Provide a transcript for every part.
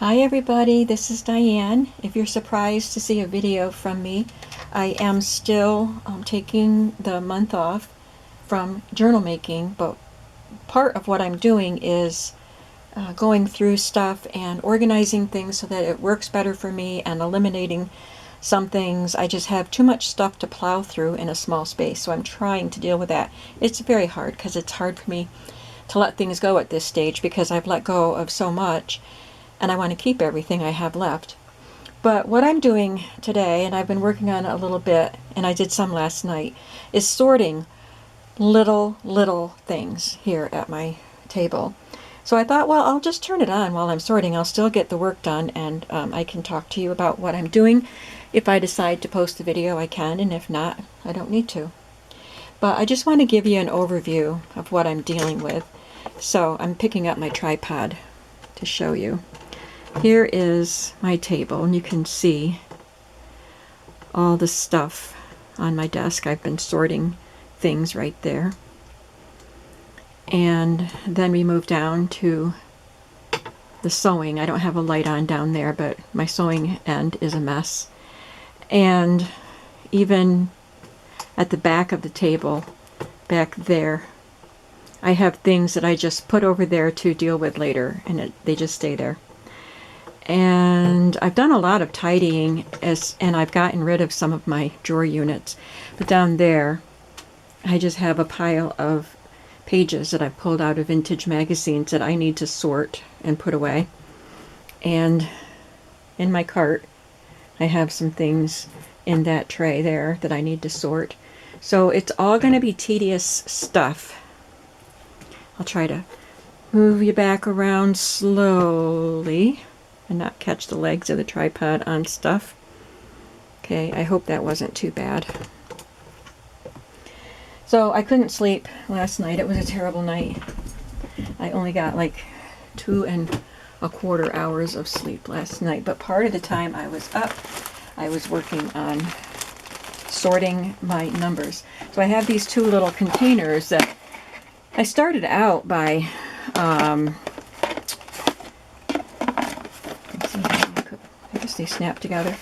Hi everybody, this is Diane. If you're surprised to see a video from me, I am still taking the month off from journal making, but part of what I'm doing is going through stuff and organizing things so that it works better for me and eliminating some things. I just have too much stuff to plow through in a small space, so I'm trying to deal with that. It's very hard because it's hard for me to let things go at this stage because I've let go of so much and I want to keep everything I have left. But what I'm doing today, and I've been working on it a little bit, and I did some last night, is sorting little things here at my table. So I thought, well, I'll just turn it on while I'm sorting. I'll still get the work done, and I can talk to you about what I'm doing. If I decide to post the video, I can, and if not, I don't need to. But I just want to give you an overview of what I'm dealing with. So I'm picking up my tripod to show you. Here is my table, and you can see all the stuff on my desk. I've been sorting things right there. And then we move down to the sewing. I don't have a light on down there, but my sewing end is a mess. And even at the back of the table, back there, I have things that I just put over there to deal with later, and they just stay there. And I've done a lot of tidying, and I've gotten rid of some of my drawer units. But down there, I just have a pile of pages that I've pulled out of vintage magazines that I need to sort and put away. And in my cart, I have some things in that tray there that I need to sort. So it's all going to be tedious stuff. I'll try to move you back around slowly and not catch the legs of the tripod on stuff. Okay, I hope that wasn't too bad. So I couldn't sleep last night. It was a terrible night. I only got like 2¼ hours of sleep last night, but part of the time I was up, I was working on sorting my numbers. So I have these two little containers that I started out by I guess they snap together.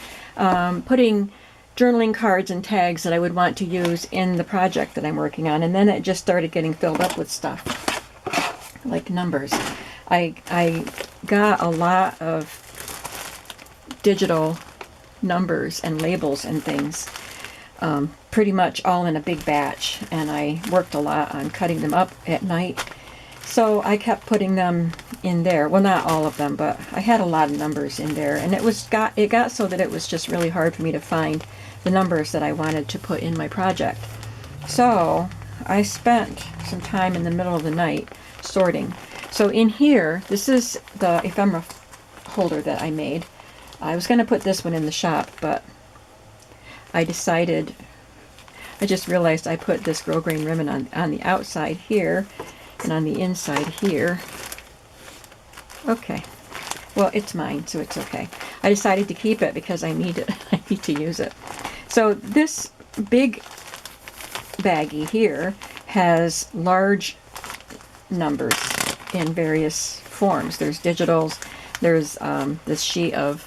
Putting journaling cards and tags that I would want to use in the project that I'm working on, and then it just started getting filled up with stuff like numbers. I got a lot of digital numbers and labels and things, pretty much all in a big batch, and I worked a lot on cutting them up at night. So I kept putting them in there. Well, not all of them, but I had a lot of numbers in there, and it got so that it was just really hard for me to find the numbers that I wanted to put in my project. So I spent some time in the middle of the night sorting. So in here, this is the ephemera holder that I made. I was going to put this one in the shop, but I decided, I just realized I put this grosgrain ribbon on the outside here, and on the inside here. Okay, well, it's mine, so it's okay. I decided to keep it because I need it. I need to use it. So this big baggie here has large numbers in various forms. There's digitals. There's this sheet of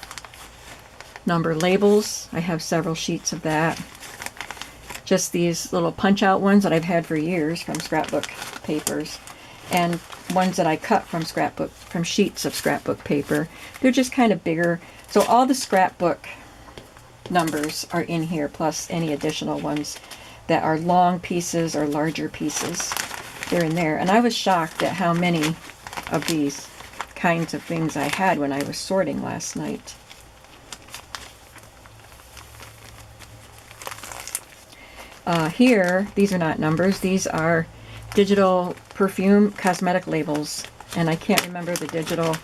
number labels. I have several sheets of that. Just these little punch-out ones that I've had for years from scrapbook papers, and ones that I cut from sheets of scrapbook paper. They're just kind of bigger. So all the scrapbook numbers are in here, plus any additional ones that are long pieces or larger pieces. They're in there. And I was shocked at how many of these kinds of things I had when I was sorting last night. Here, these are not numbers. These are digital perfume cosmetic labels, and I can't remember the digital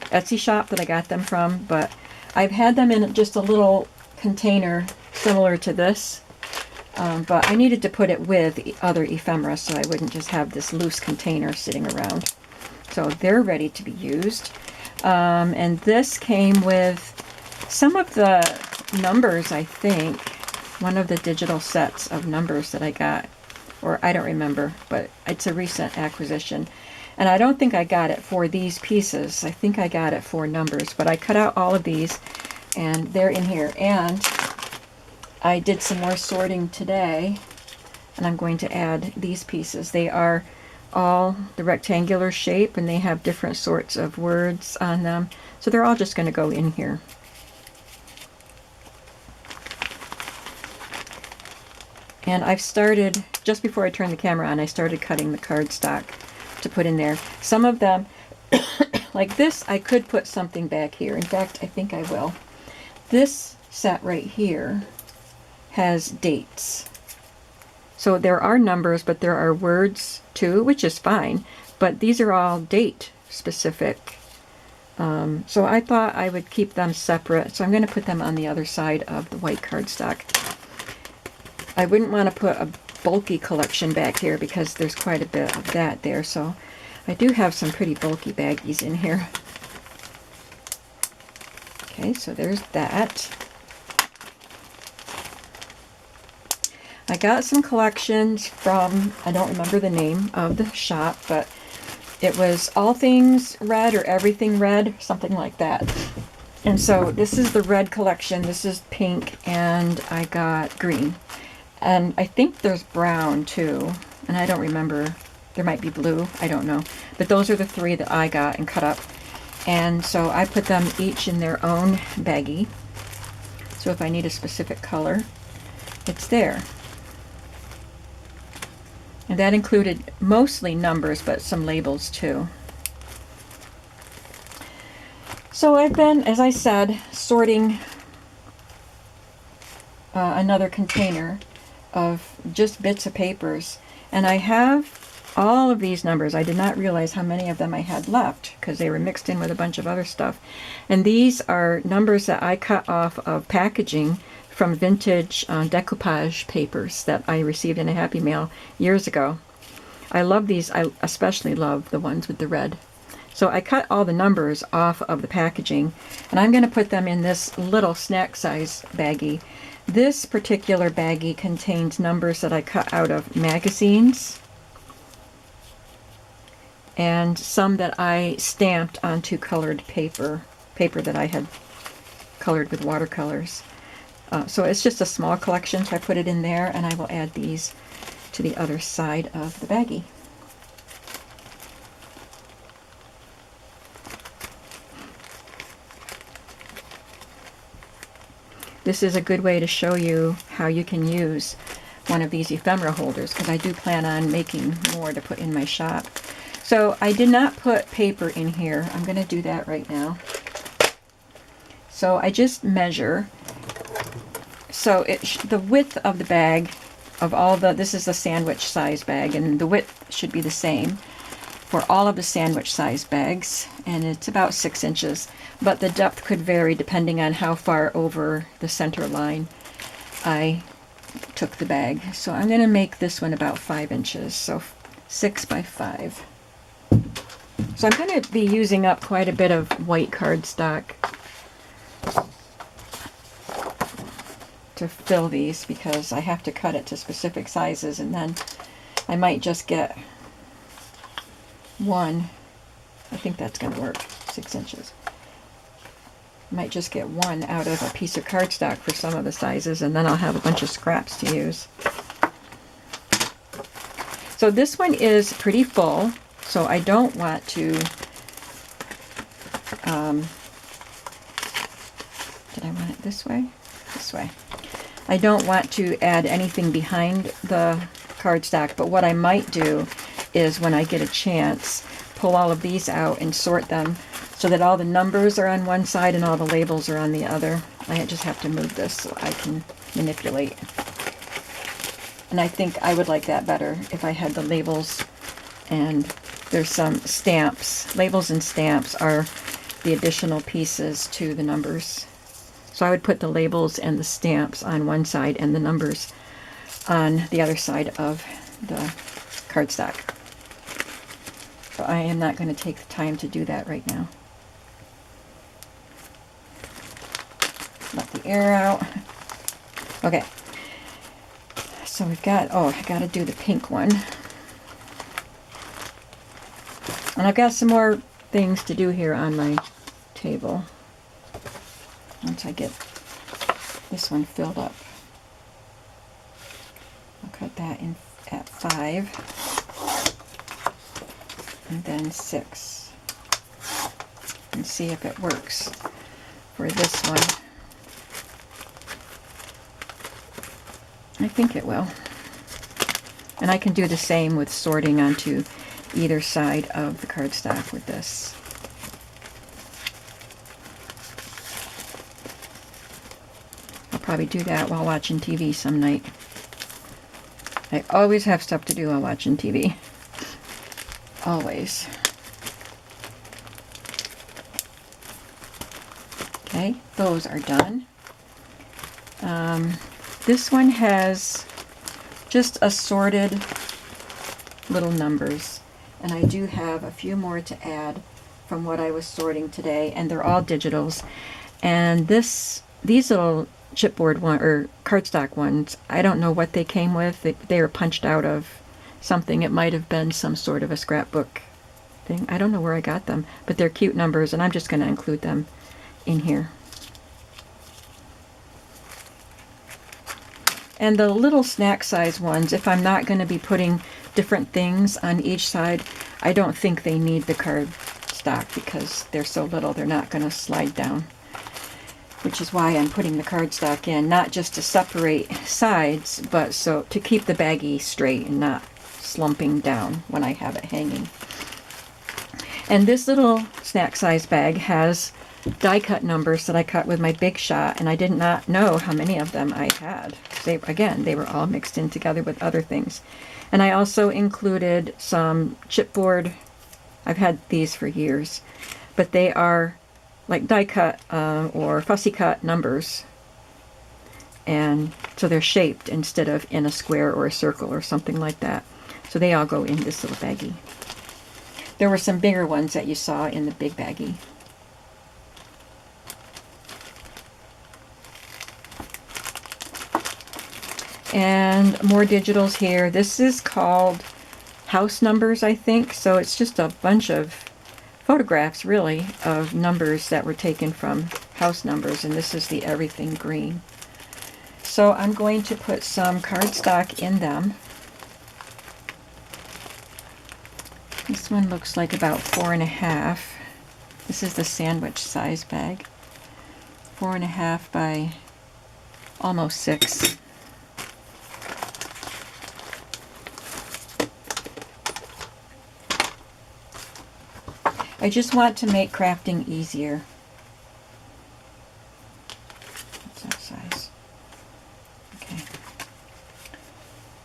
Etsy shop that I got them from, but I've had them in just a little container similar to this, but I needed to put it with other ephemera so I wouldn't just have this loose container sitting around. So they're ready to be used. And this came with some of the numbers, I think, one of the digital sets of numbers that I got, or I don't remember, but it's a recent acquisition. And I don't think I got it for these pieces. I think I got it for numbers, but I cut out all of these and they're in here. And I did some more sorting today, and I'm going to add these pieces. They are all the rectangular shape, and they have different sorts of words on them. So they're all just going to go in here. And I've started, just before I turned the camera on, I started cutting the cardstock to put in there. Some of them, like this, I could put something back here. In fact, I think I will. This set right here has dates. So there are numbers, but there are words too, which is fine. But these are all date specific. So I thought I would keep them separate. So I'm going to put them on the other side of the white cardstock. I wouldn't want to put a bulky collection back here because there's quite a bit of that there. So I do have some pretty bulky baggies in here. Okay, so there's that. I got some collections from, I don't remember the name of the shop, but it was All Things Red or Everything Red, something like that. And so this is the red collection, this is pink, and I got green. And I think there's brown too, and I don't remember. There might be blue, I don't know. But those are the three that I got and cut up. And so I put them each in their own baggie. So if I need a specific color, it's there. And that included mostly numbers, but some labels too. So I've been, as I said, sorting another container of just bits of papers. And I have all of these numbers. I did not realize how many of them I had left because they were mixed in with a bunch of other stuff. And these are numbers that I cut off of packaging from vintage decoupage papers that I received in a Happy Mail years ago. I love these. I especially love the ones with the red. So I cut all the numbers off of the packaging, and I'm going to put them in this little snack size baggie. This particular baggie contains numbers that I cut out of magazines and some that I stamped onto colored paper that I had colored with watercolors. So it's just a small collection, so I put it in there, and I will add these to the other side of the baggie. This is a good way to show you how you can use one of these ephemera holders, because I do plan on making more to put in my shop. So I did not put paper in here. I'm going to do that right now. So I just measure. So the width of the bag, of all the, this is a sandwich size bag, and the width should be the same for all of the sandwich size bags, and it's about 6 inches, but the depth could vary depending on how far over the center line I took the bag. So I'm going to make this one about 5 inches, so 6 by 5. So I'm going to be using up quite a bit of white cardstock to fill these because I have to cut it to specific sizes, and then I might just get one. I think that's going to work, 6 inches. I might just get one out of a piece of cardstock for some of the sizes, and then I'll have a bunch of scraps to use. So this one is pretty full, so I don't want to did I want it this way? This way. I don't want to add anything behind the cardstock, but what I might do is, when I get a chance, pull all of these out and sort them so that all the numbers are on one side and all the labels are on the other. I just have to move this so I can manipulate. And I think I would like that better if I had the labels, and there's some stamps. Labels and stamps are the additional pieces to the numbers. So I would put the labels and the stamps on one side and the numbers on the other side of the cardstock. So I am not going to take the time to do that right now. Let the air out. Okay. So we've got, oh, I got to do the pink one. And I've got some more things to do here on my table once I get this one filled up. I'll cut that in at 5 and then 6 and see if it works for this one. I think it will. And I can do the same with sorting onto either side of the cardstock with this. I'll probably do that while watching TV some night. I always have stuff to do while watching TV. Always. Okay, those are done. This one has just assorted little numbers, and I do have a few more to add from what I was sorting today, and they're all digitals. And these little chipboard or cardstock ones, I don't know what they came with. They were punched out of something. It might have been some sort of a scrapbook thing. I don't know where I got them, but they're cute numbers, and I'm just going to include them in here. And the little snack size ones, if I'm not going to be putting different things on each side, I don't think they need the cardstock because they're so little they're not going to slide down. Which is why I'm putting the cardstock in, not just to separate sides, but so to keep the baggie straight and not slumping down when I have it hanging. And this little snack size bag has die cut numbers that I cut with my Big Shot, and I did not know how many of them I had. They were all mixed in together with other things. And I also included some chipboard. I've had these for years, but they are like die cut or fussy cut numbers, and so they're shaped instead of in a square or a circle or something like that. So they all go in this little baggie. There were some bigger ones that you saw in the big baggie. And more digitals here. This is called house numbers, I think. So it's just a bunch of photographs, really, of numbers that were taken from house numbers. And this is the everything green. So I'm going to put some cardstock in them. This one looks like about 4.5. This is the sandwich size bag. 4.5 by almost 6. I just want to make crafting easier. What's that size? Okay.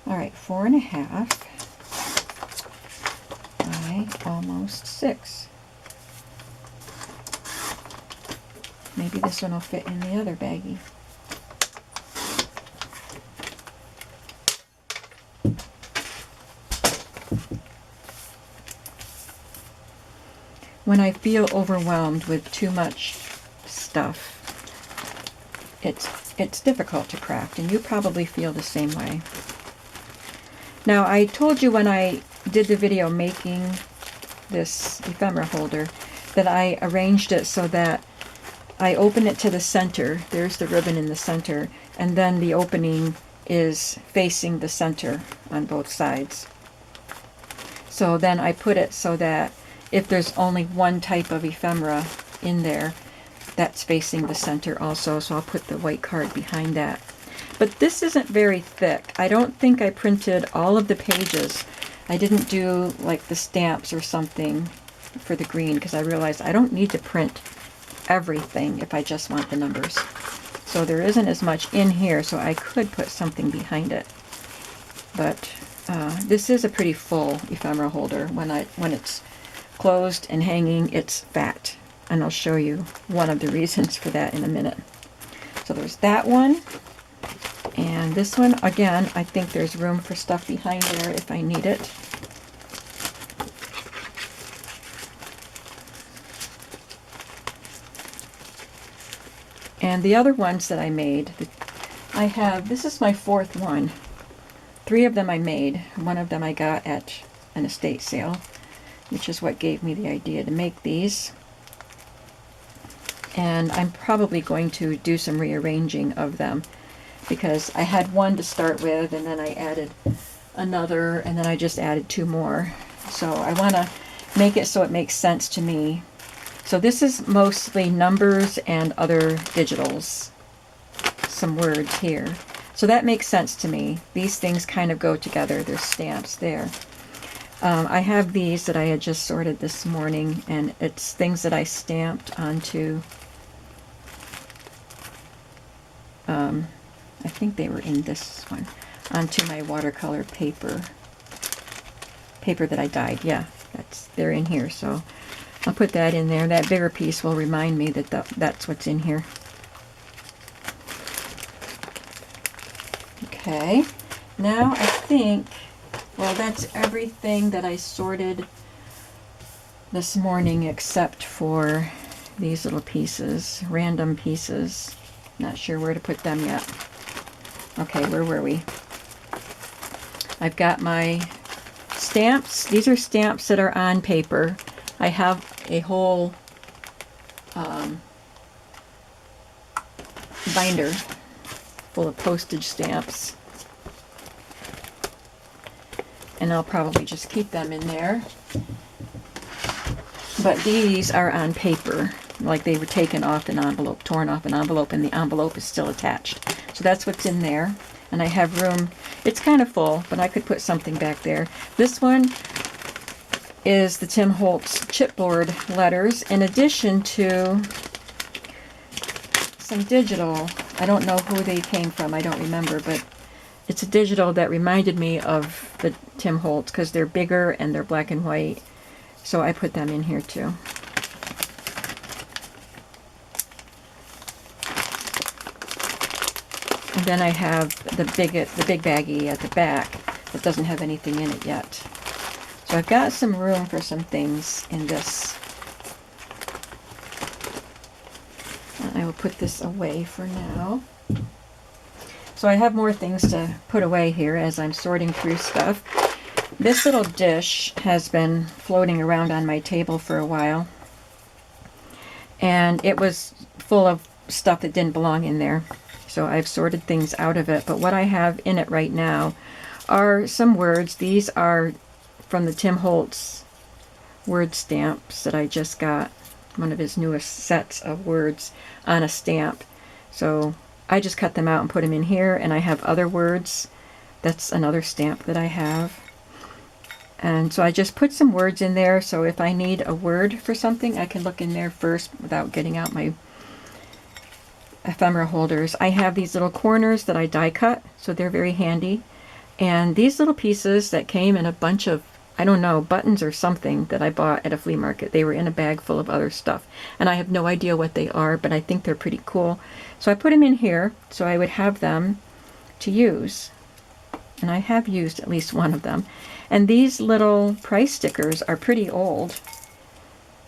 All right, 4.5 by almost 6. Maybe this one will fit in the other baggie. When I feel overwhelmed with too much stuff, it's difficult to craft, and you probably feel the same way. Now, I told you when I did the video making this ephemera holder that I arranged it so that I open it to the center. There's the ribbon in the center, and then the opening is facing the center on both sides. So then I put it so that if there's only one type of ephemera in there, that's facing the center also, so I'll put the white card behind that. But this isn't very thick. I don't think I printed all of the pages. I didn't do like the stamps or something for the green because I realized I don't need to print everything if I just want the numbers. So there isn't as much in here, so I could put something behind it. But this is a pretty full ephemera holder. When it's closed and hanging, it's fat, and I'll show you one of the reasons for that in a minute. So there's that one, and this one, again, I think there's room for stuff behind there if I need it. And the other ones that I made, this is my 4th one. 3 of them I made. One of them I got at an estate sale. which is what gave me the idea to make these. And I'm probably going to do some rearranging of them, because I had one to start with, and then I added another, and then I just added 2 more. So I want to make it so it makes sense to me. So this is mostly numbers and other digitals, some words here. So that makes sense to me. These things kind of go together. There's stamps there. I have these that I had just sorted this morning, and it's things that I stamped onto, I think they were in this one, onto my watercolor paper that I dyed. Yeah, they're in here, so I'll put that in there. That bigger piece will remind me that that's what's in here. Okay, now I think, well, that's everything that I sorted this morning except for these little pieces, random pieces. Not sure where to put them yet. Okay, where were we? I've got my stamps. These are stamps that are on paper. I have a whole binder full of postage stamps. And I'll probably just keep them in there. But these are on paper, like they were taken off an envelope, torn off an envelope, and the envelope is still attached. So that's what's in there. And I have room, it's kind of full, but I could put something back there. This one is the Tim Holtz chipboard letters, in addition to some digital. I don't know who they came from, I don't remember, but it's a digital that reminded me of the Tim Holtz because they're bigger and they're black and white. So I put them in here too. And then I have the big baggie at the back that doesn't have anything in it yet. So I've got some room for some things in this. And I will put this away for now. So I have more things to put away here as I'm sorting through stuff. This little dish has been floating around on my table for a while. And it was full of stuff that didn't belong in there. So I've sorted things out of it. But what I have in it right now are some words. These are from the Tim Holtz word stamps that I just got. One of his newest sets of words on a stamp. So I just cut them out and put them in here. And I have other words. That's another stamp that I have. And so I just put some words in there. So if I need a word for something, I can look in there first without getting out my ephemera holders. I have these little corners that I die cut, so they're very handy. And these little pieces that came in a bunch of, I don't know, buttons or something that I bought at a flea market. They were in a bag full of other stuff. And I have no idea what they are, but I think they're pretty cool. So I put them in here so I would have them to use. And I have used at least one of them. And these little price stickers are pretty old.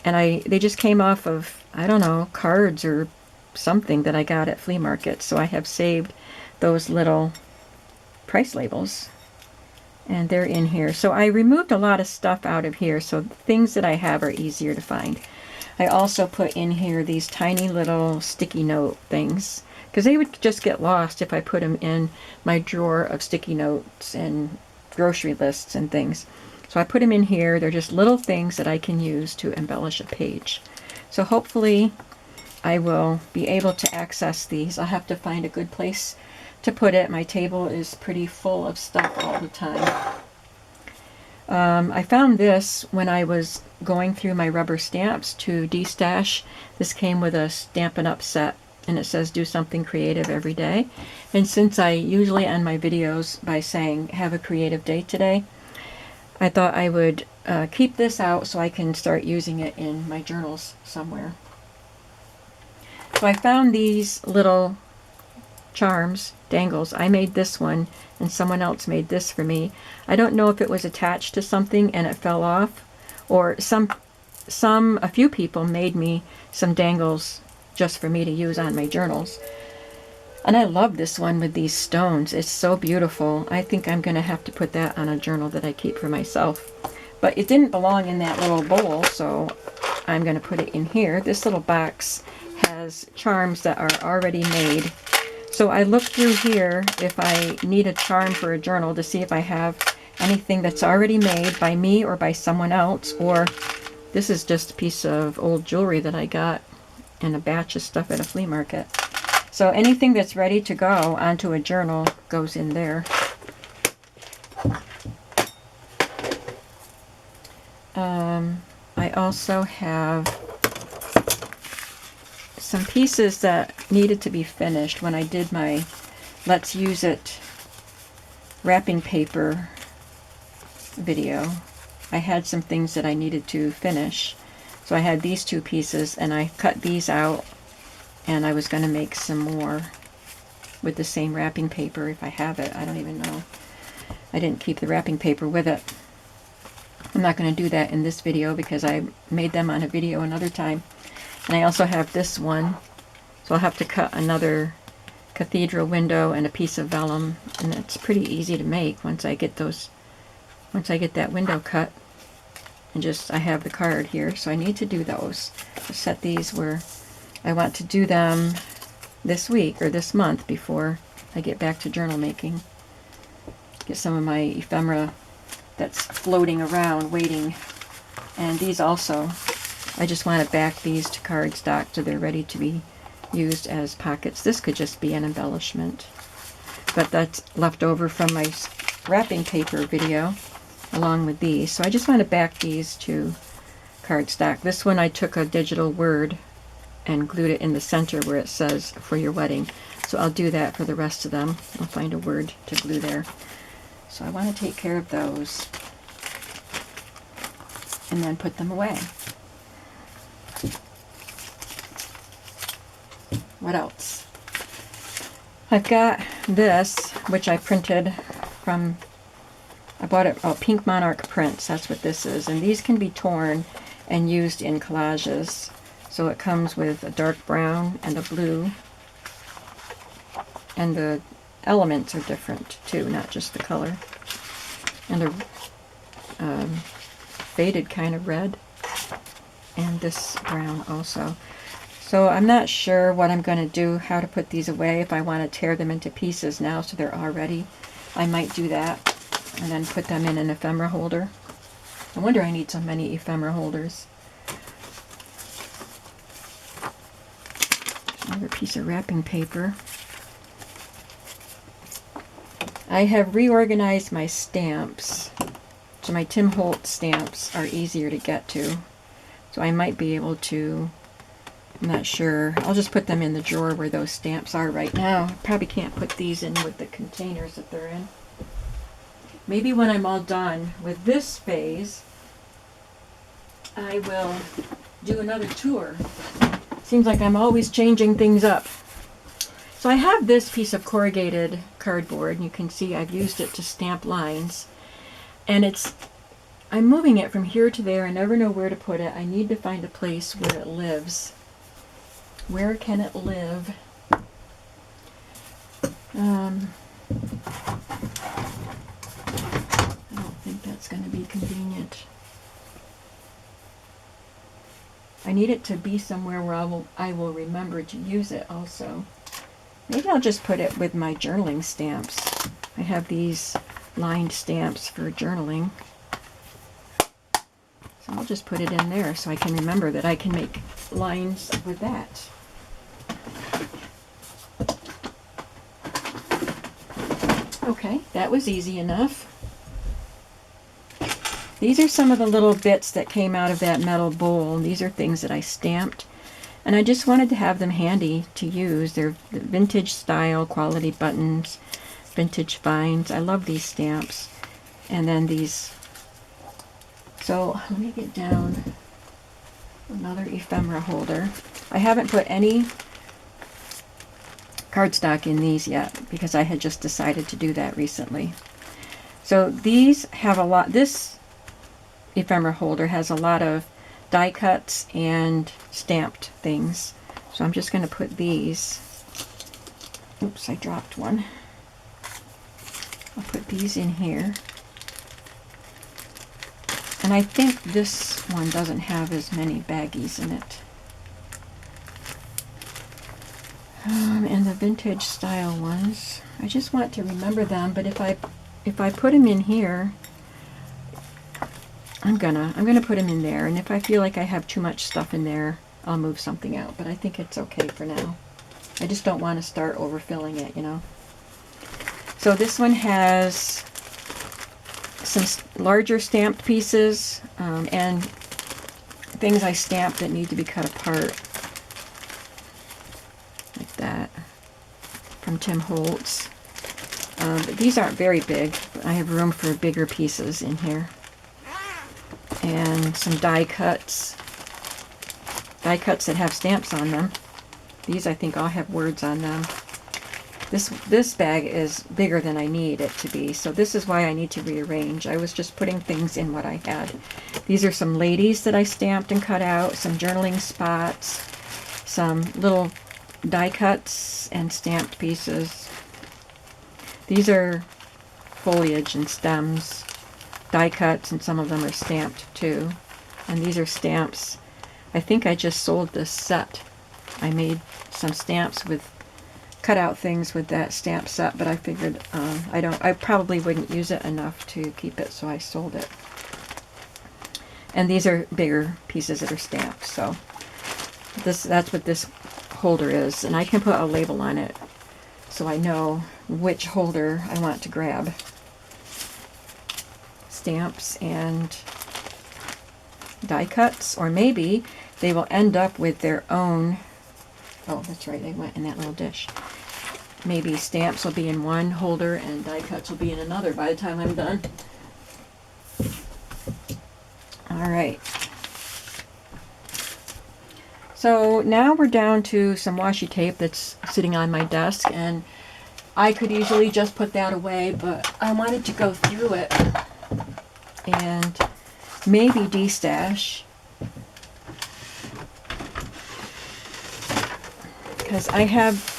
And they just came off of, I don't know, cards or something that I got at flea markets. So I have saved those little price labels. And they're in here. So I removed a lot of stuff out of here, so things that I have are easier to find. I also put in here these tiny little sticky note things, because they would just get lost if I put them in my drawer of sticky notes and grocery lists and things. So I put them in here. They're just little things that I can use to embellish a page. So hopefully I will be able to access these. I'll have to find a good place to put it. My table is pretty full of stuff all the time. I found this when I was going through my rubber stamps to destash. This came with a Stampin' Up set, and it says do something creative every day. And since I usually end my videos by saying have a creative day today, I thought I would keep this out so I can start using it in my journals somewhere. So I found these little charms, dangles. I made this one and someone else made this for me. I don't know if it was attached to something and it fell off, or a few people made me some dangles just for me to use on my journals. And I love this one with these stones. It's so beautiful. I think I'm going to have to put that on a journal that I keep for myself. But it didn't belong in that little bowl, so I'm going to put it in here. This little box has charms that are already made. So I looked through here if I need a charm for a journal to see if I have anything that's already made by me or by someone else, or this is just a piece of old jewelry that I got in a batch of stuff at a flea market. So anything that's ready to go onto a journal goes in there. I also have some pieces that needed to be finished when I did my Let's Use It wrapping paper video. I had some things that I needed to finish. So I had these two pieces and I cut these out, and I was going to make some more with the same wrapping paper if I have it. I don't even know. I didn't keep the wrapping paper with it. I'm not going to do that in this video because I made them on a video another time. And I also have this one, so I'll have to cut another cathedral window and a piece of vellum, and it's pretty easy to make once I get that window cut. And I have the card here, so I need to do those. I'll set these where I want to do them this week or this month before I get back to journal making. Get some of my ephemera that's floating around waiting. And these also, I just want to back these to cardstock so they're ready to be used as pockets. This could just be an embellishment, but that's left over from my wrapping paper video along with these. So I just want to back these to cardstock. This one I took a digital word and glued it in the center where it says for your wedding. So I'll do that for the rest of them. I'll find a word to glue there. So I want to take care of those and then put them away. What else? I've got this, which I printed from, I bought it, Pink Monarch prints, that's what this is. And these can be torn and used in collages. So it comes with a dark brown and a blue. And the elements are different too, not just the color. And a faded kind of red. And this brown also. So I'm not sure what I'm going to do, how to put these away. If I want to tear them into pieces now so they're all ready, I might do that. And then put them in an ephemera holder. I wonder I need so many ephemera holders. Another piece of wrapping paper. I have reorganized my stamps. So my Tim Holtz stamps are easier to get to. So I might be able to, I'm not sure. I'll just put them in the drawer where those stamps are right now. I probably can't put these in with the containers that they're in. Maybe when I'm all done with this phase, I will do another tour. Seems like I'm always changing things up. So I have this piece of corrugated cardboard, and you can see I've used it to stamp lines. And I'm moving it from here to there. I never know where to put it. I need to find a place where it lives. Where can it live? I don't think that's going to be convenient. I need it to be somewhere where I will remember to use it also. Maybe I'll just put it with my journaling stamps. I have these lined stamps for journaling. So I'll just put it in there so I can remember that I can make lines with that. Okay, that was easy enough. These are some of the little bits that came out of that metal bowl. These are things that I stamped. And I just wanted to have them handy to use. They're the vintage style, quality buttons, vintage finds. I love these stamps. And then these. So let me get down another ephemera holder. I haven't put any cardstock in these yet because I had just decided to do that recently. So these have a lot, this ephemera holder has a lot of die cuts and stamped things. So I'm just going to put these, oops, I dropped one. I'll put these in here. And I think this one doesn't have as many baggies in it. And the vintage style ones, I just want to remember them, but if I put them in here, I'm gonna put them in there, and if I feel like I have too much stuff in there, I'll move something out, but I think it's okay for now. I just don't want to start overfilling it, you know. So this one has some larger stamped pieces and things I stamped that need to be cut apart. Like that. From Tim Holtz. But these aren't very big, but I have room for bigger pieces in here. And some die cuts. Die cuts that have stamps on them. These I think all have words on them. This bag is bigger than I need it to be, so this is why I need to rearrange. I was just putting things in what I had. These are some ladies that I stamped and cut out, some journaling spots, some little die cuts and stamped pieces. These are foliage and stems, die cuts, and some of them are stamped too. And these are stamps. I think I just sold this set. I made some stamps with cut out things with that stamp set, but I figured I probably wouldn't use it enough to keep it, so I sold it. And these are bigger pieces that are stamped, so that's what this holder is, and I can put a label on it so I know which holder I want to grab. Stamps and die cuts, or maybe they will end up with their own. Oh, that's right, they went in that little dish. Maybe stamps will be in one holder and die cuts will be in another by the time I'm done. All right. So now we're down to some washi tape that's sitting on my desk, and I could easily just put that away, but I wanted to go through it and maybe destash, because I have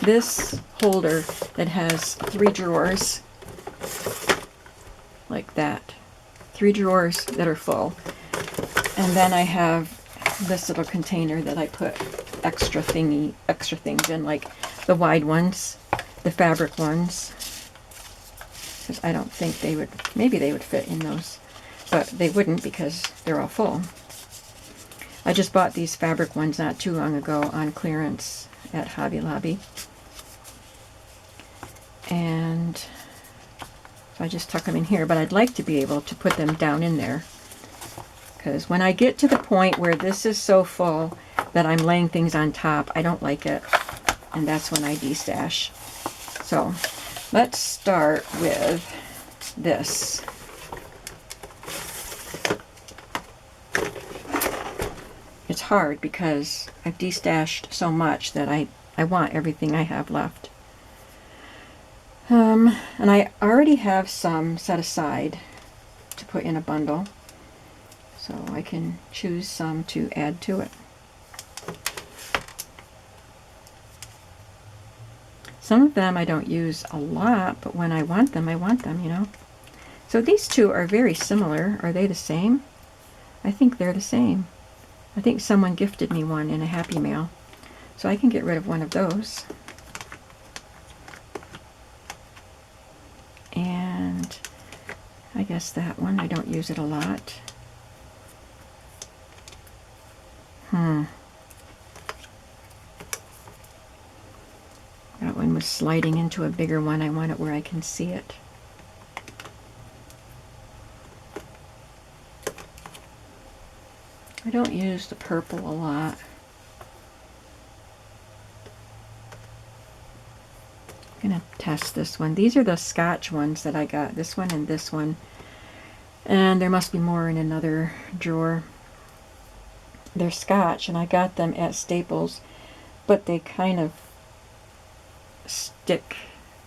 this holder that has 3 drawers like that. 3 drawers that are full. And then I have this little container that I put extra things in, like the wide ones, the fabric ones. Because I don't think they would, maybe they would fit in those, but they wouldn't because they're all full. I just bought these fabric ones not too long ago on clearance at Hobby Lobby. And so I just tuck them in here, but I'd like to be able to put them down in there. Because when I get to the point where this is so full that I'm laying things on top, I don't like it. And that's when I destash. So let's start with this. It's hard because I've destashed so much that I want everything I have left. And I already have some set aside to put in a bundle, so I can choose some to add to it. Some of them I don't use a lot, but when I want them, you know. So these two are very similar. Are they the same? I think they're the same. I think someone gifted me one in a Happy Mail, so I can get rid of one of those. And I guess that one, I don't use it a lot. That one was sliding into a bigger one. I want it where I can see it. I don't use the purple a lot. I'm going to test this one. These are the Scotch ones that I got. This one and this one. And there must be more in another drawer. They're Scotch, and I got them at Staples, but they kind of stick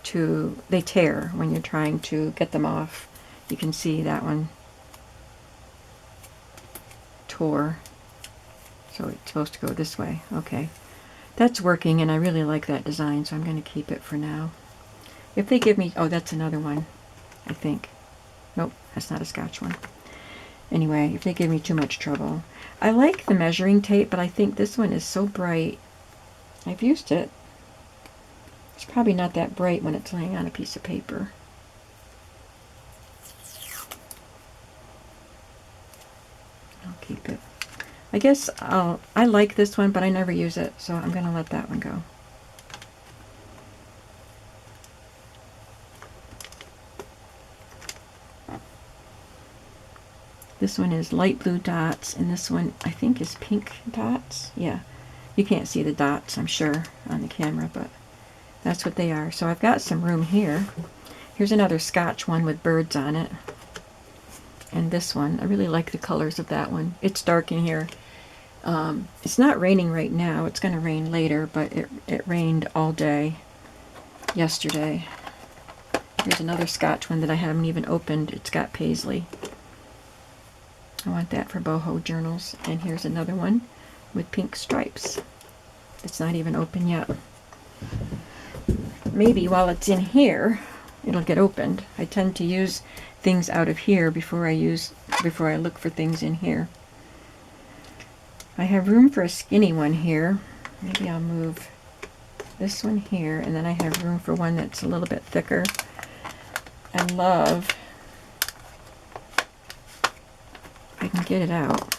to, they tear when you're trying to get them off. You can see that one tore. So it's supposed to go this way. Okay. That's working, and I really like that design, so I'm going to keep it for now. If they give me, oh, that's another one, I think. Nope, that's not a Scotch one. Anyway, if they give me too much trouble. I like the measuring tape, but I think this one is so bright. I've used it. It's probably not that bright when it's laying on a piece of paper. I'll keep it. I guess I like this one, but I never use it, so I'm going to let that one go. This one is light blue dots, and this one I think is pink dots. Yeah, you can't see the dots, I'm sure, on the camera, but that's what they are. So I've got some room here. Here's another Scotch one with birds on it. And this one, I really like the colors of that one. It's dark in here. It's not raining right now. It's going to rain later, but it rained all day yesterday. Here's another Scotch one that I haven't even opened. It's got paisley. I want that for boho journals. And here's another one with pink stripes. It's not even open yet. Maybe while it's in here, it'll get opened. I tend to use things out of here before I look for things in here. I have room for a skinny one here. Maybe I'll move this one here, and then I have room for one that's a little bit thicker. I love, if I can get it out,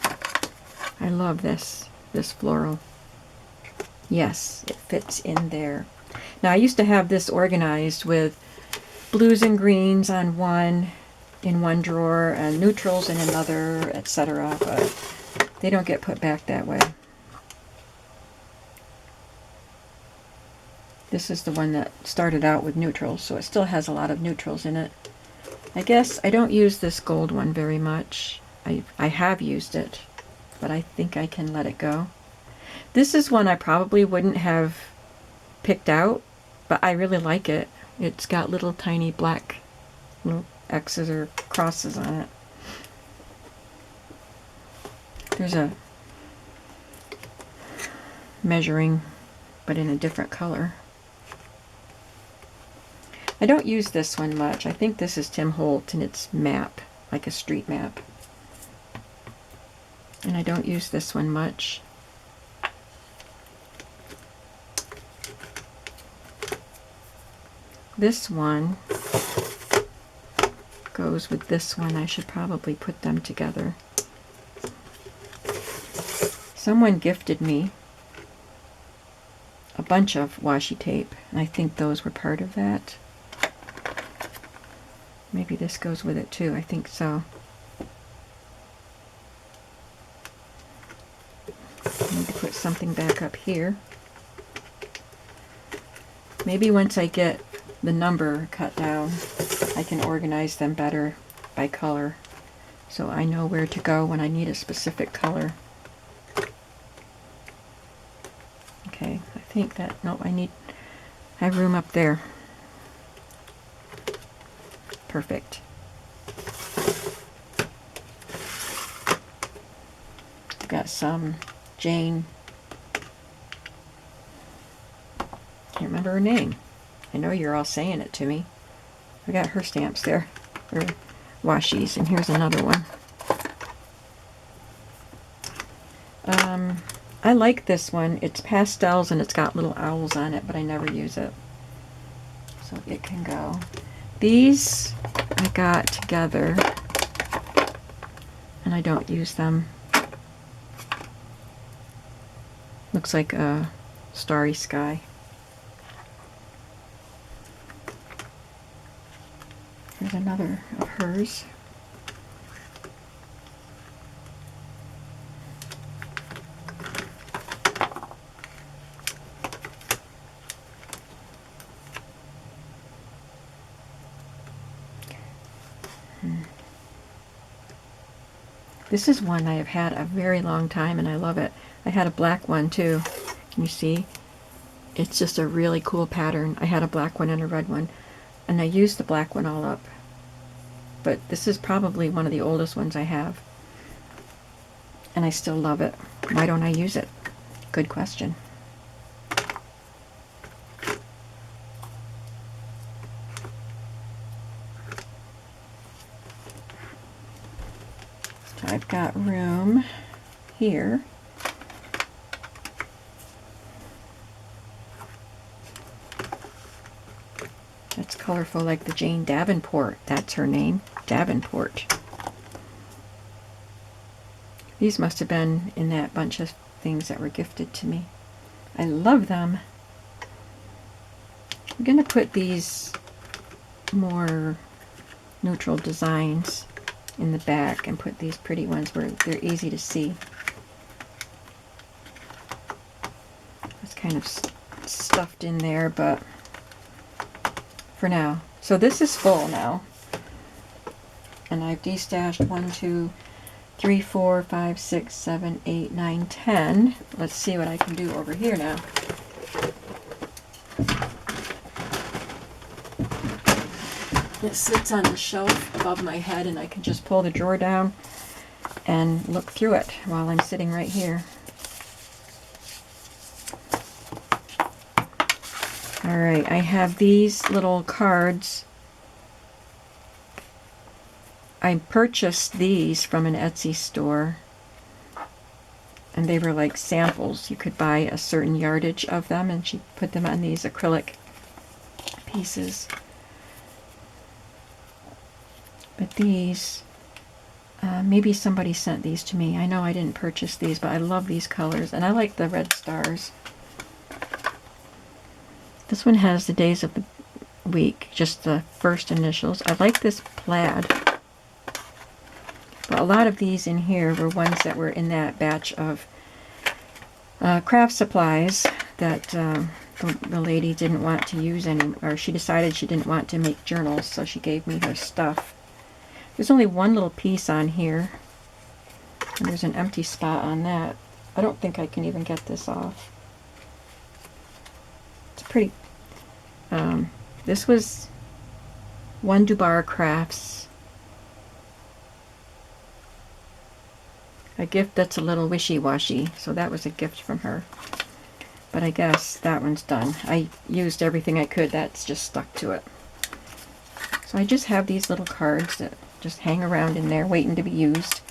I love this floral. Yes, it fits in there. Now I used to have this organized with blues and greens on one, in one drawer, and neutrals in another, etc., but they don't get put back that way. This is the one that started out with neutrals, so it still has a lot of neutrals in it. I guess I don't use this gold one very much. I have used it, but I think I can let it go. This is one I probably wouldn't have picked out, but I really like it. It's got little tiny black little X's or crosses on it. There's a measuring, but in a different color. I don't use this one much. I think this is Tim Holt, and it's map, like a street map. And I don't use this one much. This one goes with this one. I should probably put them together. Someone gifted me a bunch of washi tape, and I think those were part of that. Maybe this goes with it too. I think so. I need to put something back up here. Maybe once I get the number cut down, I can organize them better by color, so I know where to go when I need a specific color. Okay, I think that, no, I have room up there. Perfect. I've got some Jane, can't remember her name. I know you're all saying it to me. I got her stamps there, or washies, and here's another one. I like this one. It's pastels and it's got little owls on it, but I never use it. So it can go. These I got together, and I don't use them. Looks like a starry sky. Here's another of hers. This is one I have had a very long time, and I love it. I had a black one too. Can you see? It's just a really cool pattern. I had a black one and a red one, and I used the black one all up. But this is probably one of the oldest ones I have, and I still love it. Why don't I use it? Good question. I've got room here. That's colorful like the Jane Davenport. That's her name, Davenport. These must have been in that bunch of things that were gifted to me. I love them. I'm going to put these more neutral designs in the back and put these pretty ones where they're easy to see. It's kind of stuffed in there, but for now. So this is full now. And I've destashed 1, 2, 3, 4, 5, 6, 7, 8, 9, 10. Let's see what I can do over here now. It sits on the shelf above my head and I can just pull the drawer down and look through it while I'm sitting right here. Alright, I have these little cards. I purchased these from an Etsy store, and they were like samples. You could buy a certain yardage of them, and she put them on these acrylic pieces. But these, maybe somebody sent these to me. I know I didn't purchase these, but I love these colors, and I like the red stars. This one has the days of the week, just the first initials. I like this plaid. But a lot of these in here were ones that were in that batch of craft supplies that the lady didn't want to use or she decided she didn't want to make journals, so she gave me her stuff. There's only one little piece on here, and there's an empty spot on that. I don't think I can even get this off. It's pretty. This was One Dubar Crafts. A gift that's a little wishy-washy, so that was a gift from her. But I guess that one's done. I used everything I could that's just stuck to it. So I just have these little cards that just hang around in there waiting to be used.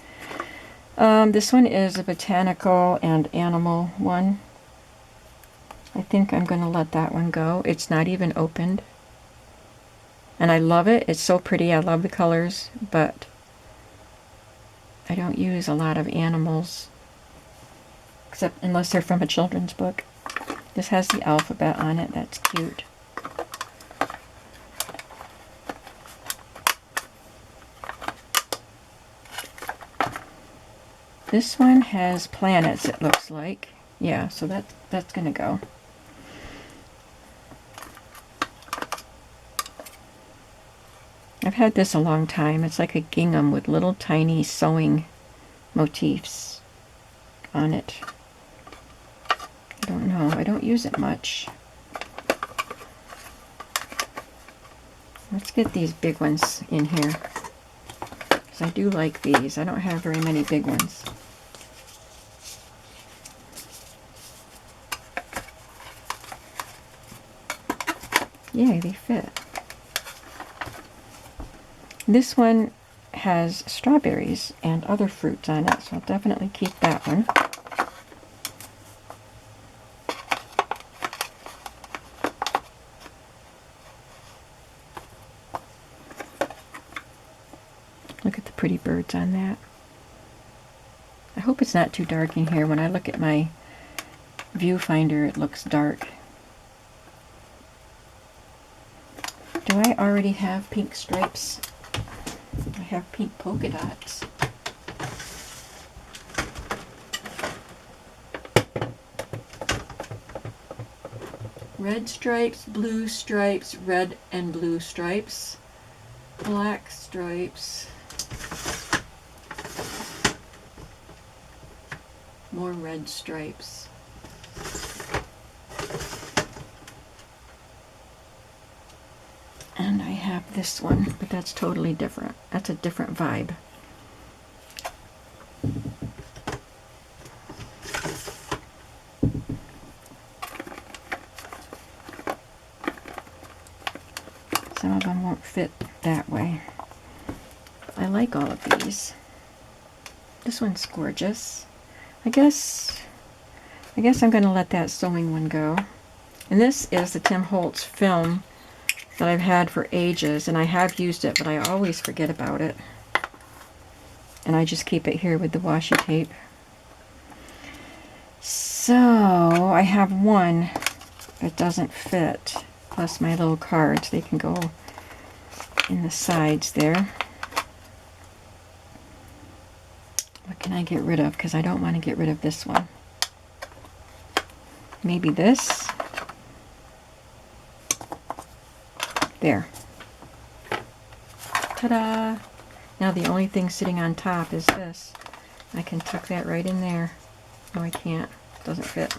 This one is a botanical and animal one. I think I'm going to let that one go. It's not even opened. And I love it. It's so pretty. I love the colors, but I don't use a lot of animals, except unless they're from a children's book. This has the alphabet on it. That's cute. This one has planets, it looks like. Yeah, so that's going to go. I've had this a long time. It's like a gingham with little tiny sewing motifs on it. I don't know. I don't use it much. Let's get these big ones in here, because I do like these. I don't have very many big ones. Yay, they fit. This one has strawberries and other fruits on it, so I'll definitely keep that one. Look at the pretty birds on that. I hope it's not too dark in here. When I look at my viewfinder, it looks dark. Do I already have pink stripes? I have pink polka dots. Red stripes, red and blue stripes, black stripes, more red stripes. And I have this one, but that's totally different. That's a different vibe. Some of them won't fit that way. I like all of these. This one's gorgeous. I guess I'm going to let that sewing one go. And this is the Tim Holtz film that I've had for ages, and I have used it, but I always forget about it. And I just keep it here with the washi tape. So I have one that doesn't fit, plus my little cards. They can go in the sides there. What can I get rid of? Because I don't want to get rid of this one. Maybe this. There. Ta-da! Now the only thing sitting on top is this. I can tuck that right in there. No, I can't. Doesn't fit.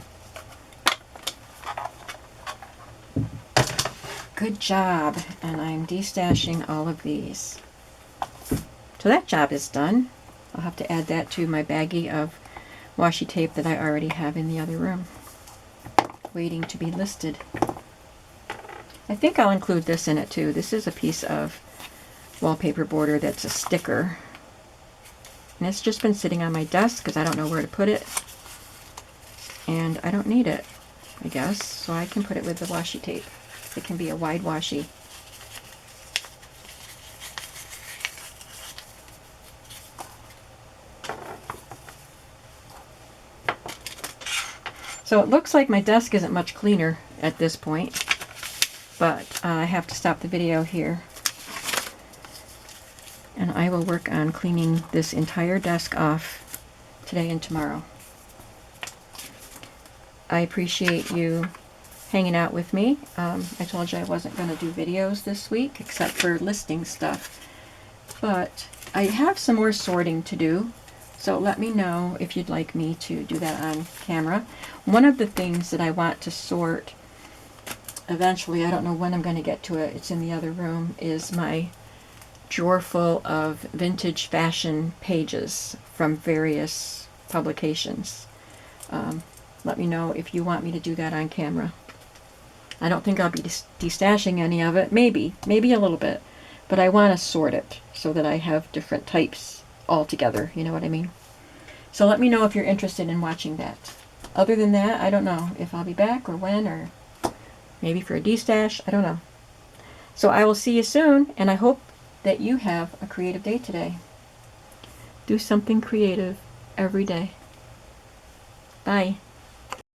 Good job. And I'm destashing all of these. So that job is done. I'll have to add that to my baggie of washi tape that I already have in the other room, waiting to be listed. I think I'll include this in it too. This is a piece of wallpaper border that's a sticker. And it's just been sitting on my desk because I don't know where to put it. And I don't need it, I guess, so I can put it with the washi tape. It can be a wide washi. So it looks like my desk isn't much cleaner at this point, but I have to stop the video here. And I will work on cleaning this entire desk off today and tomorrow. I appreciate you hanging out with me. I told you I wasn't going to do videos this week except for listing stuff. But I have some more sorting to do. So let me know if you'd like me to do that on camera. One of the things that I want to sort eventually, I don't know when I'm going to get to it, it's in the other room, is my drawer full of vintage fashion pages from various publications. Let me know if you want me to do that on camera. I don't think I'll be destashing any of it. Maybe a little bit. But I want to sort it so that I have different types all together. You know what I mean? So let me know if you're interested in watching that. Other than that, I don't know if I'll be back or when, or maybe for a destash. I don't know. So I will see you soon, and I hope that you have a creative day today. Do something creative every day. Bye.